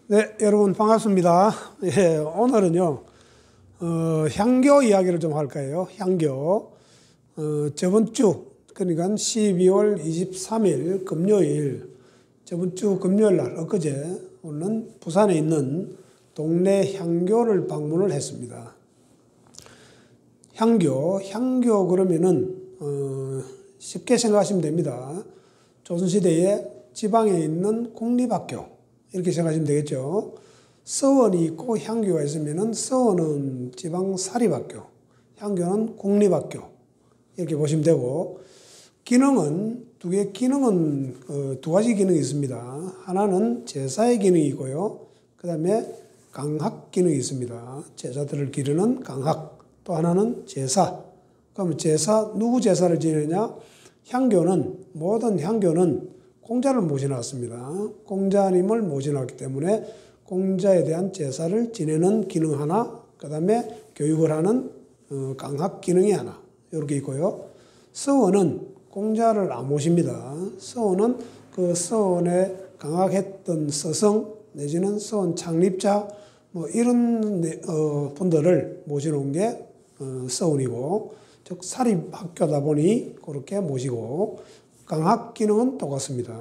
네, 여러분 반갑습니다. 예, 오늘은요, 향교 이야기를 좀 할까요? 향교. 저번 주, 그러니까 12월 23일 금요일, 저번 주 금요일 날, 엊그제, 오늘은 부산에 있는 동네 향교를 방문을 했습니다. 향교 그러면은, 쉽게 생각하시면 됩니다. 조선시대에 지방에 있는 공립학교. 이렇게 생각하시면 되겠죠. 서원이 있고 향교가 있으면은 서원은 지방 사립학교, 향교는 공립학교. 이렇게 보시면 되고, 기능은 두 가지 기능이 있습니다. 하나는 제사의 기능이 있고요. 그 다음에 강학 기능이 있습니다. 제사들을 기르는 강학. 또 하나는 제사. 그러면 누구 제사를 지내냐? 모든 향교는 공자를 모셔놨습니다. 공자님을 모셔놨기 때문에 공자에 대한 제사를 지내는 기능 하나, 그 다음에 교육을 하는 강학 기능이 하나, 이렇게 있고요. 서원은 공자를 안 모십니다. 서원은 그 서원에 강학했던 서성, 내지는 서원 창립자, 이런 분들을 모셔놓은 게 서원이고, 즉 사립학교다 보니 그렇게 모시고, 강학 기능은 똑같습니다.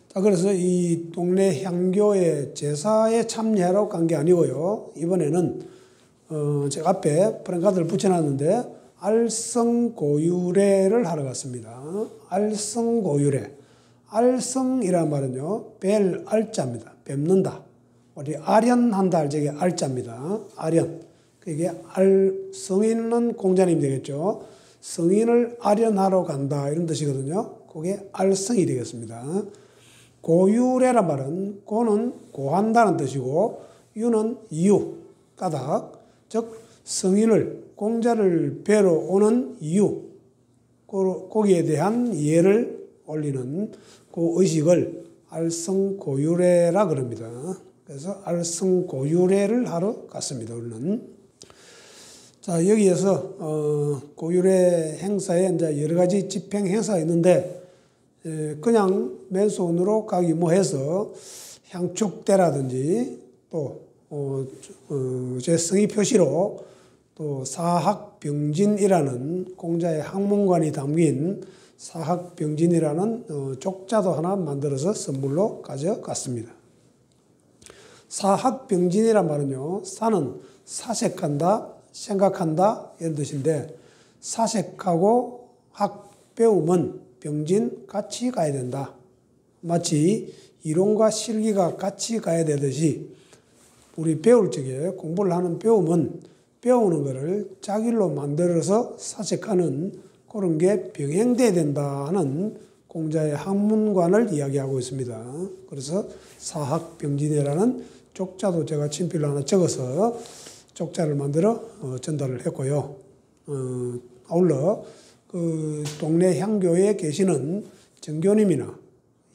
자, 그래서 이 동네 향교의 제사에 참여하러 간 게 아니고요. 이번에는 제가 앞에 프랭카드를 붙여놨는데 알성고유례를 하러 갔습니다. 알성고유례. 알성이란 말은요, 뵐 알자입니다. 뵙는다. 우리 아련한다 할 적에 알자입니다. 아련. 그게 성인은 공자님 되겠죠. 성인을 아련하러 간다 이런 뜻이거든요. 그게 알성이 되겠습니다. 고유례란 말은 고는 고한다는 뜻이고 유는 이유, 까닭, 즉 성인을 공자를 뵈러 오는 이유, 거기에 대한 예를 올리는 그 의식을 알성고유례라 그럽니다. 그래서 알성고유례를 하러 갔습니다. 우리는. 자, 여기에서 고유례 행사에 이제 여러 가지 집행 행사가 있는데 그냥 맨손으로 가기 뭐해서 향축대라든지 또 제 성의 표시로 또 사학병진이라는 공자의 학문관이 담긴 사학병진이라는 족자도 하나 만들어서 선물로 가져갔습니다. 사학병진이란 말은요, 사는 사색한다, 생각한다 이런 뜻인데 사색하고 학 배움은 병진 같이 가야 된다. 마치 이론과 실기가 같이 가야 되듯이 우리 배울 적에 공부를 하는 배움은 배우는 것을 자길로 만들어서 사색하는 그런 게 병행돼야 된다 하는 공자의 학문관을 이야기하고 있습니다. 그래서 사학병진이라는 족자도 제가 친필로 하나 적어서 족자를 만들어 전달을 했고요. 아울러 그 동네 향교에 계시는 전교님이나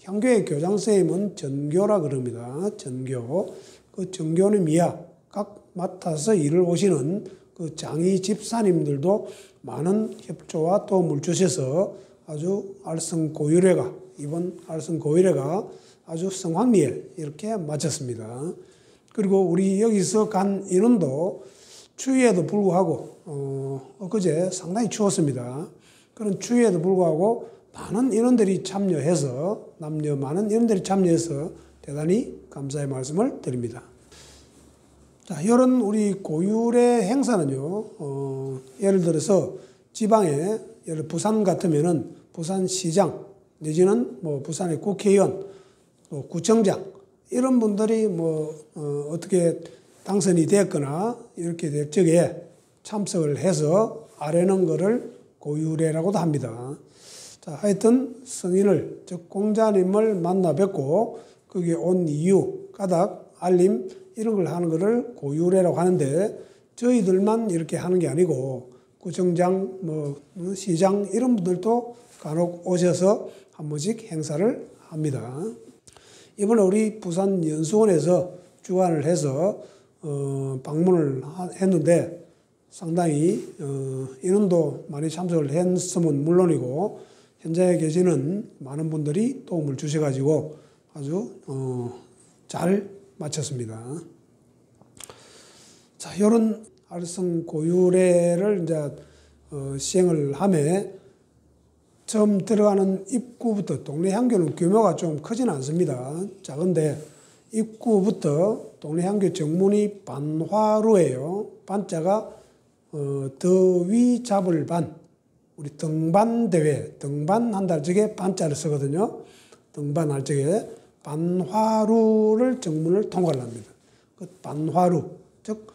향교의 교장 선생님은 전교라 그럽니다. 전교. 그 전교님이야 각 맡아서 일을 오시는 그 장이 집사님들도 많은 협조와 도움을 주셔서 아주 이번 알성고유례가 아주 성황리에 이렇게 마쳤습니다. 그리고 우리 여기서 간 인원도 추위에도 불구하고 엊그제 상당히 추웠습니다. 그런 추위에도 불구하고 많은 인원들이 참여해서 많은 인원들이 참여해서 대단히 감사의 말씀을 드립니다. 자, 이런 우리 고유례 행사는요, 예를 들어서 지방에 예를 부산 같으면은 부산시장 내지는 부산의 국회의원 또 구청장 이런 분들이 어떻게 당선이 됐거나 이렇게 될 적에 참석을 해서 아뢰는 것을 고유례라고도 합니다. 자, 하여튼 성인을, 즉 공자님을 만나 뵙고 거기에 온 이유, 까닭, 알림 이런 걸 하는 것을 고유례라고 하는데 저희들만 이렇게 하는 게 아니고 구청장, 시장 이런 분들도 간혹 오셔서 한 번씩 행사를 합니다. 이번에 우리 부산 연수원에서 주관을 해서 방문을 했는데 상당히 인원도 많이 참석을 했으면 물론이고 현장에 계시는 많은 분들이 도움을 주셔가지고 아주 잘 마쳤습니다. 자, 이런 알성 고유례를 이제 시행을 하며 처음 들어가는 입구부터 동네 향교는 규모가 좀 크지는 않습니다. 작은데 입구부터 동네 향교 정문이 반화루예요. 반자가 더위 잡을 반, 우리 등반 대회, 등반한다 적에 반자를 쓰거든요. 등반할 적에 반화루를 정문을 통과를 합니다. 그 반화루, 즉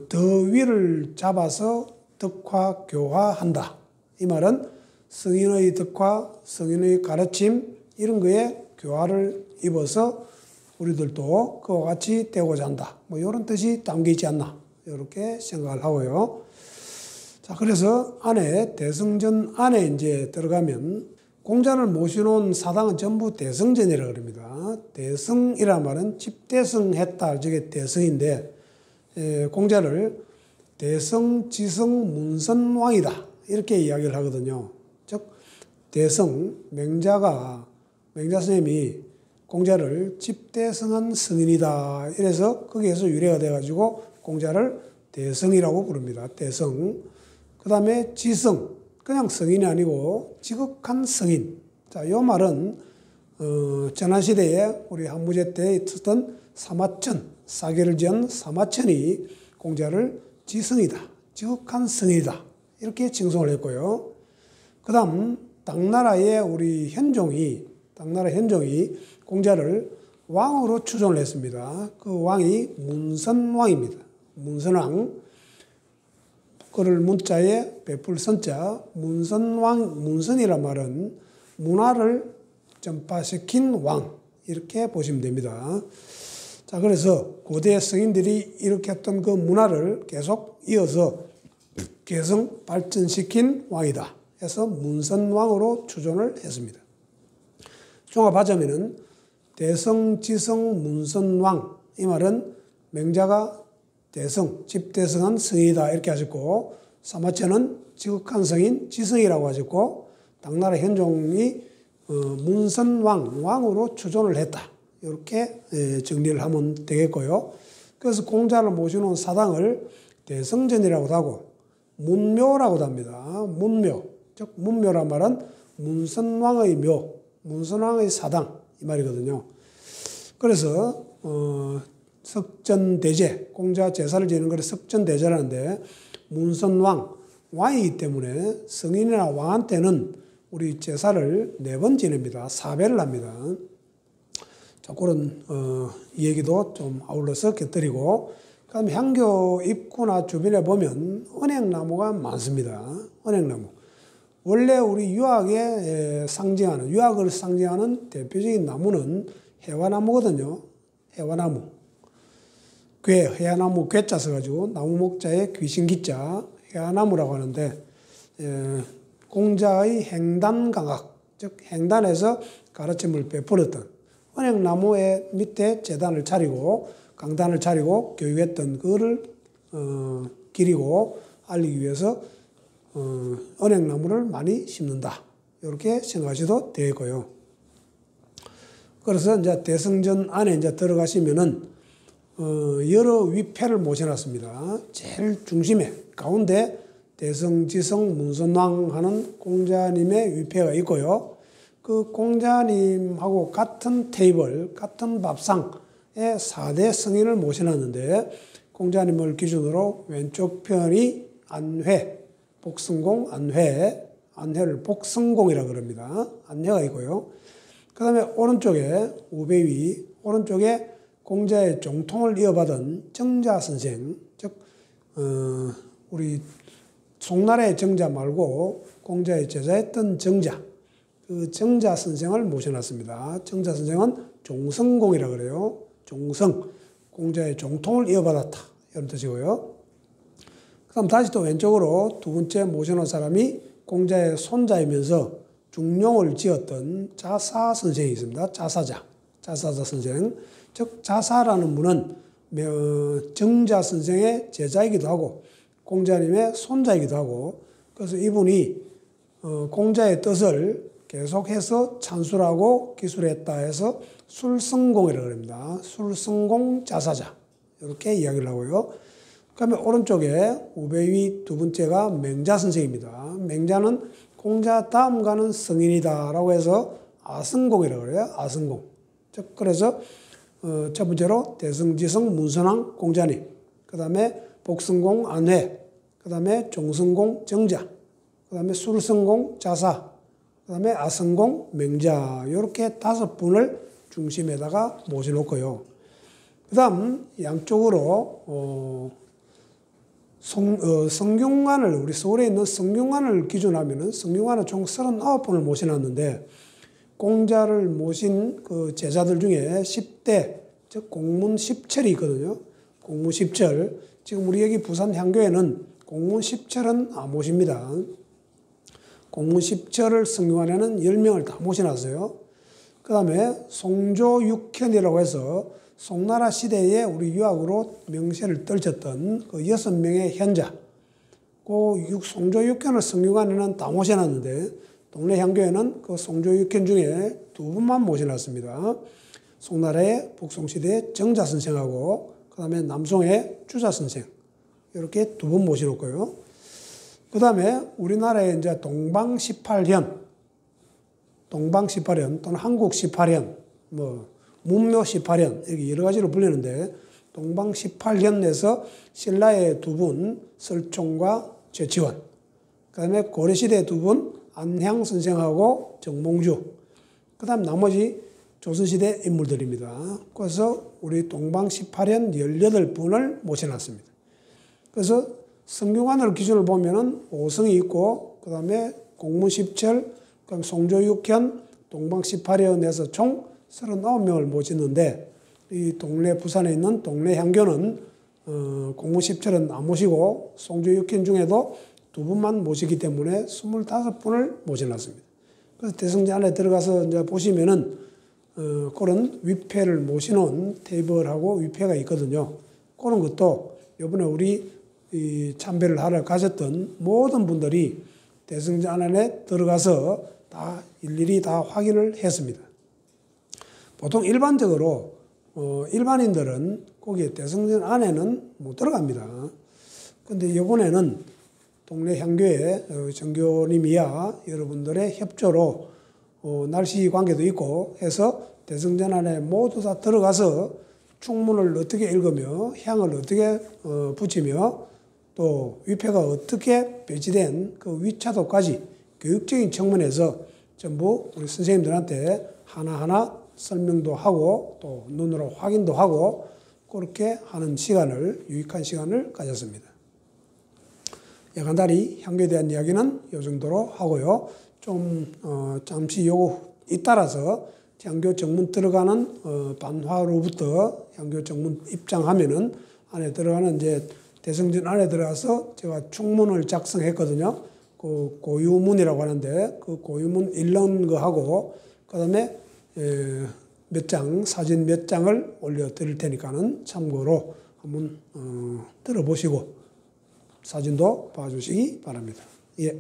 더위를 잡아서 덕화 교화한다. 이 말은 성인의 덕화, 성인의 가르침 이런 거에 교화를 입어서 우리들도 그와 같이 되고자 한다. 뭐 이런 뜻이 담겨 있지 않나 이렇게 생각을 하고요. 자, 그래서 안에 대성전 안에 이제 들어가면 공자를 모셔놓은 사당은 전부 대성전이라고 합니다. 대성이란 말은 집대성했다, 저게 대성인데 공자를 대성, 지성, 문선왕이다 이렇게 이야기를 하거든요. 즉 대성, 맹자 스님이 공자를 집대성한 성인이다 이래서 거기에서 유래가 돼가지고 공자를 대성이라고 부릅니다. 대성. 그 다음에 지성, 그냥 성인이 아니고 지극한 성인. 자, 이 말은 전한시대에 우리 항무제 때 있었던 사마천, 사계를 지은 사마천이 공자를 지성이다, 지극한 성인이다 이렇게 칭송을 했고요. 그 다음 당나라의 우리 당나라 현종이 공자를 왕으로 추존을 했습니다. 그 왕이 문선왕입니다. 문선왕, 그를 문자에 베풀 선자, 문선왕, 문선이란 말은 문화를 전파시킨 왕 이렇게 보시면 됩니다. 자, 그래서 고대 성인들이 이렇게 했던 그 문화를 계속 이어서 개성 발전시킨 왕이다 해서 문선왕으로 추존을 했습니다. 종합하자면은 대성, 지성, 문선왕 이 말은 맹자가 대성, 집대성한 성이다 이렇게 하셨고 사마천은 지극한 성인 지성이라고 하셨고 당나라 현종이 문선왕, 왕으로 추존을 했다. 이렇게 정리를 하면 되겠고요. 그래서 공자를 모셔놓은 사당을 대성전이라고도 하고 문묘라고도 합니다. 문묘, 즉 문묘란 말은 문선왕의 묘, 문선왕의 사당 이 말이거든요. 그래서 석전대제, 공자 제사를 지내는 것을 석전대제라는데 문선왕, 왕이기 때문에 성인이나 왕한테는 우리 제사를 4번 지냅니다. 4배를 합니다. 자, 그런 이 얘기도 좀 아울러서 곁들이고 그다음 향교 입구나 주변에 보면 은행나무가 많습니다. 은행나무. 원래 우리 유학을 상징하는 대표적인 나무는 해화나무거든요. 해화나무. 해화나무 괴자 써가지고 나무 목자에 귀신기자 해화나무라고 하는데 공자의 행단강학, 즉 행단에서 가르침을 베풀었던 은행나무의 밑에 제단을 차리고 강단을 차리고 교육했던 그거를 기리고 알리기 위해서 은행나무를 많이 심는다. 이렇게 생각하셔도 되고요. 그래서 이제 대성전 안에 이제 들어가시면은 여러 위패를 모셔놨습니다. 제일 중심에 가운데 대성, 지성, 문선왕 하는 공자님의 위패가 있고요. 그 공자님하고 같은 테이블, 같은 밥상에 4대 성인을 모셔놨는데 공자님을 기준으로 왼쪽 편이 안회, 복성공, 안회를 복성공이라고 그럽니다. 안회가 있고요. 그 다음에 오른쪽에 우배위, 오른쪽에 공자의 정통을 이어받은 정자 선생, 즉 우리 송나라의 정자 말고 공자의 제자였던 정자, 그 정자 선생을 모셔놨습니다. 정자 선생은 종성공이라고 그래요. 종성, 공자의 정통을 이어받았다 이런 뜻이고요. 그 다음 다시 또 왼쪽으로 두 번째 모셔놓은 사람이 공자의 손자이면서 중용을 지었던 자사 선생이 있습니다. 자사 선생. 즉 자사라는 분은 정자 선생의 제자이기도 하고 공자님의 손자이기도 하고 그래서 이분이 공자의 뜻을 계속해서 찬술하고 기술했다 해서 술성공이라고 합니다. 술성공 자사자 이렇게 이야기를 하고요. 그다음에 오른쪽에 우배위 두 번째가 맹자 선생입니다. 맹자는 공자 다음 가는 성인이다라고 해서 아승공이라고 그래요. 아승공. 즉 그래서 첫 번째로 대승지성 문선왕 공자님, 그 다음에 복성공 안회, 그 다음에 종성공 정자, 그 다음에 술성공 자사, 그 다음에 아승공 맹자 이렇게 5분을 중심에다가 모셔놓고요. 그 다음 양쪽으로 성균관을 우리 서울에 있는 성균관을 기준하면은 성균관은 총 39분을 모셔놨는데 공자를 모신 그 제자들 중에 10대 즉 공문 10철이 있거든요. 공문 10철. 지금 우리 여기 부산 향교에는 공문 10철은 안 모십니다. 공문 10철을 성균관에는 10명을 다 모셔놨어요. 그 다음에 송조육현이라고 해서 송나라 시대에 우리 유학으로 명세를 떨쳤던 그 6명의 현자. 그 송조육현을 성균관에는 다 모셔놨는데 동네 향교에는 그 송조육현 중에 2분만 모셔놨습니다. 송나라의 북송시대의 정자 선생하고 그 다음에 남송의 주자 선생 이렇게 2분 모셔놓고요. 그 다음에 우리나라의 이제 동방 18현 또는 한국 18현, 문묘 18현 이렇게 여러 가지로 불리는데 동방 18현에서 신라의 2분 설총과 최치원, 그 다음에 고려시대 2분 안향 선생하고 정몽주, 그 다음 나머지 조선시대 인물들입니다. 그래서 우리 동방 18현 18분을 모셔놨습니다. 그래서 성균관을 기준으로 보면은 5성이 있고, 그 다음에 공문 10철, 그다음 송조육현, 동방 18현에서 총 39명을 모시는데, 이 동네, 부산에 있는 동네 향교는, 공문 10철은 안 모시고, 송조육현 중에도 2분만 모시기 때문에 25분을 모셔놨습니다. 그래서 대성제 안에 들어가서 이제 보시면은, 그런 위패를 모시는 테이블하고 위패가 있거든요. 그런 것도 이번에 우리 이 참배를 하러 가셨던 모든 분들이 대성전 안에 들어가서 다 일일이 다 확인을 했습니다. 보통 일반적으로 일반인들은 거기에 대성전 안에는 못 들어갑니다. 근데 이번에는 동네 향교회 정교님이야 여러분들의 협조로 날씨 관계도 있고 해서 대성전 안에 모두 다 들어가서 충문을 어떻게 읽으며 향을 어떻게 붙이며 또 위패가 어떻게 배치된 그 위차도까지 교육적인 측면에서 전부 우리 선생님들한테 하나하나 설명도 하고 또 눈으로 확인도 하고 그렇게 하는 시간을, 유익한 시간을 가졌습니다. 야간다리 향교에 대한 이야기는 이 정도로 하고요. 좀 잠시 요거 잇따라서 향교 정문 들어가는 반화로부터 향교 정문 입장하면은 안에 들어가는 이제 대성전 안에 들어가서 제가 충문을 작성했거든요. 그 고유문이라고 하는데 그 고유문 읽는 거 하고 그다음에 몇 장, 사진 몇 장을 올려 드릴 테니까는 참고로 한번 들어보시고 사진도 봐주시기 바랍니다. 예.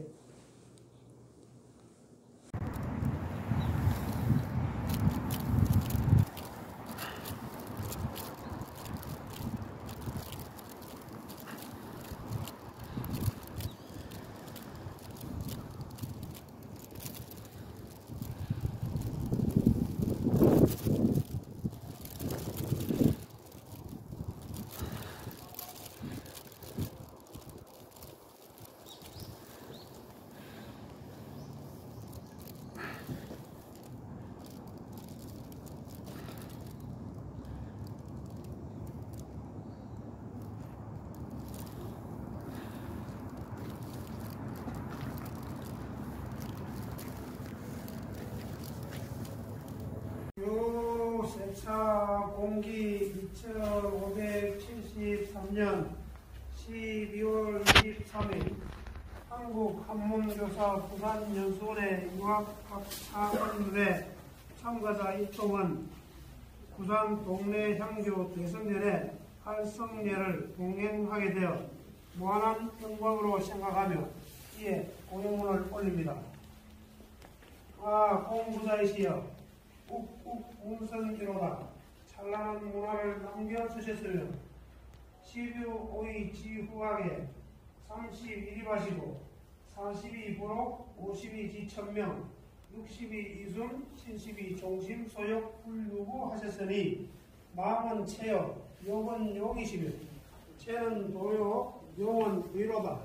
세차 공기 2573년 12월 23일 한국한문교사 부산연수원의 유학학사원회 참가자 입동은 부산 동네 향교 대성전의 활성례를 동행하게 되어 무한한 영광으로 생각하며 이에 공문을 올립니다. 공부자이시여 욱욱 공성이로다. 찬란한 문화를 남겨주셨으며 시뷰 오이 지후하게 31이 바시고 42 부록 52 지천명 62 이순 72 종심 소욕 불유부 하셨으니 마음은 체여 욕은 용이시며 체는 도요 용은 의로다.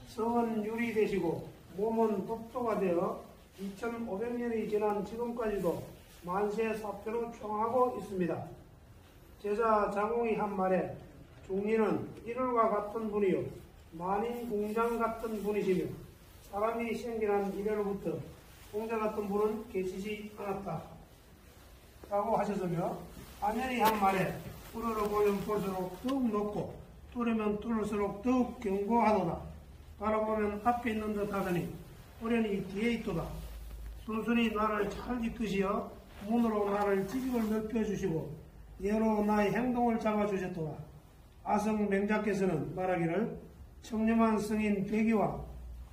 성은 유리 되시고 몸은 독도가 되어 2500년이 지난 지금까지도 만세 사표로 평하고 있습니다. 제자 자공이 한 말에 중리는 이를과 같은 분이요 만인 공장 같은 분이시며 사람이 생겨난 이래로부터 공자 같은 분은 계시지 않았다 라고 하셨으며 안연히 한 말에 우러러 보면 볼수록 더욱 높고 뚫으면 뚫을수록 더욱 견고하도다. 바라보면 앞에 있는 듯 하더니 오련히 뒤에 있도다. 순순히 나를 잘 이끄시어 문으로 나를 지식을 넓혀주시고 예로 나의 행동을 잡아주셨도다. 아성 맹자께서는 말하기를 청렴한 승인 백이와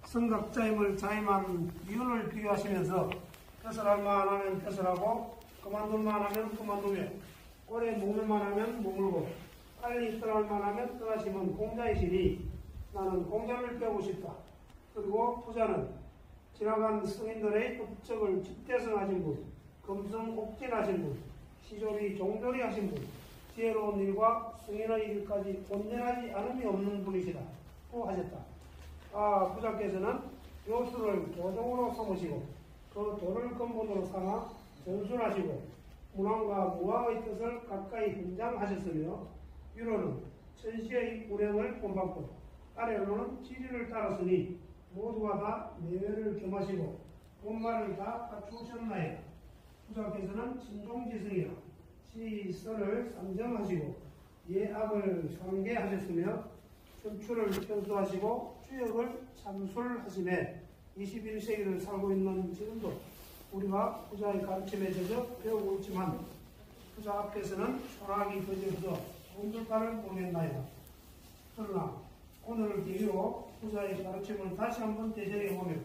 성각자임을 자임한 이윤을 비교하시면서 벼슬 할 만하면 벼슬하고 그만둘 만하면 그만두며 오래 머물만 하면 머물고 빨리 떠날 만하면 떠나시면 공자이시니 나는 공자를 배우고 싶다. 그리고 부자는 지나간 승인들의 업적을 집대성하신 분, 검성옥진하신 분, 시조리 종조리 하신 분, 지혜로운 일과 승인의 일까지 온전하지 않음이 없는 분이시다. 고 하셨다. 부자께서는 요술을 도종으로 삼으시고 그 도를 근본으로 삼아 전술하시고 문왕과 무왕의 뜻을 가까이 현장하셨으며 위로는 천시의 운행을 본받고 아래로는 지리를 따랐으니 모두가 다 내외를 겸하시고 본말을 다 갖추셨나이다. 부자께서는 신종지승이라 시설을 상정하시고 예악을 상계하셨으며 춘추를 편수하시고 주역을 참술하시네 21세기를 살고 있는 지금도 우리가 부자의 가르침에 젖어 배우고 있지만 부자 앞에서는 초락이 거져서 온돌파를 보냈나이다. 그러나 오늘을 계기로 부자의 가르침을 다시 한번 되새겨보며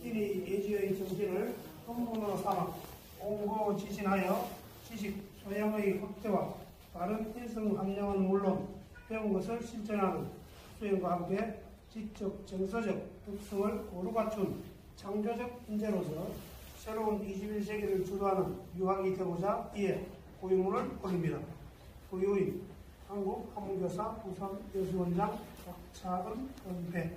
이리 예지의 정신을 근본으로 삼아 공고지신하여 지식 소양의 확대와 다른 인성 함량은 물론 배운 것을 실천하는 수행과 함께 지적 정서적 특성을 고루 갖춘 창조적 인재로서 새로운 21세기를 주도하는 유학이 되고자 이에 고유문을 올립니다. 고유인 한국한문교사 부산여수원장 박차은 건배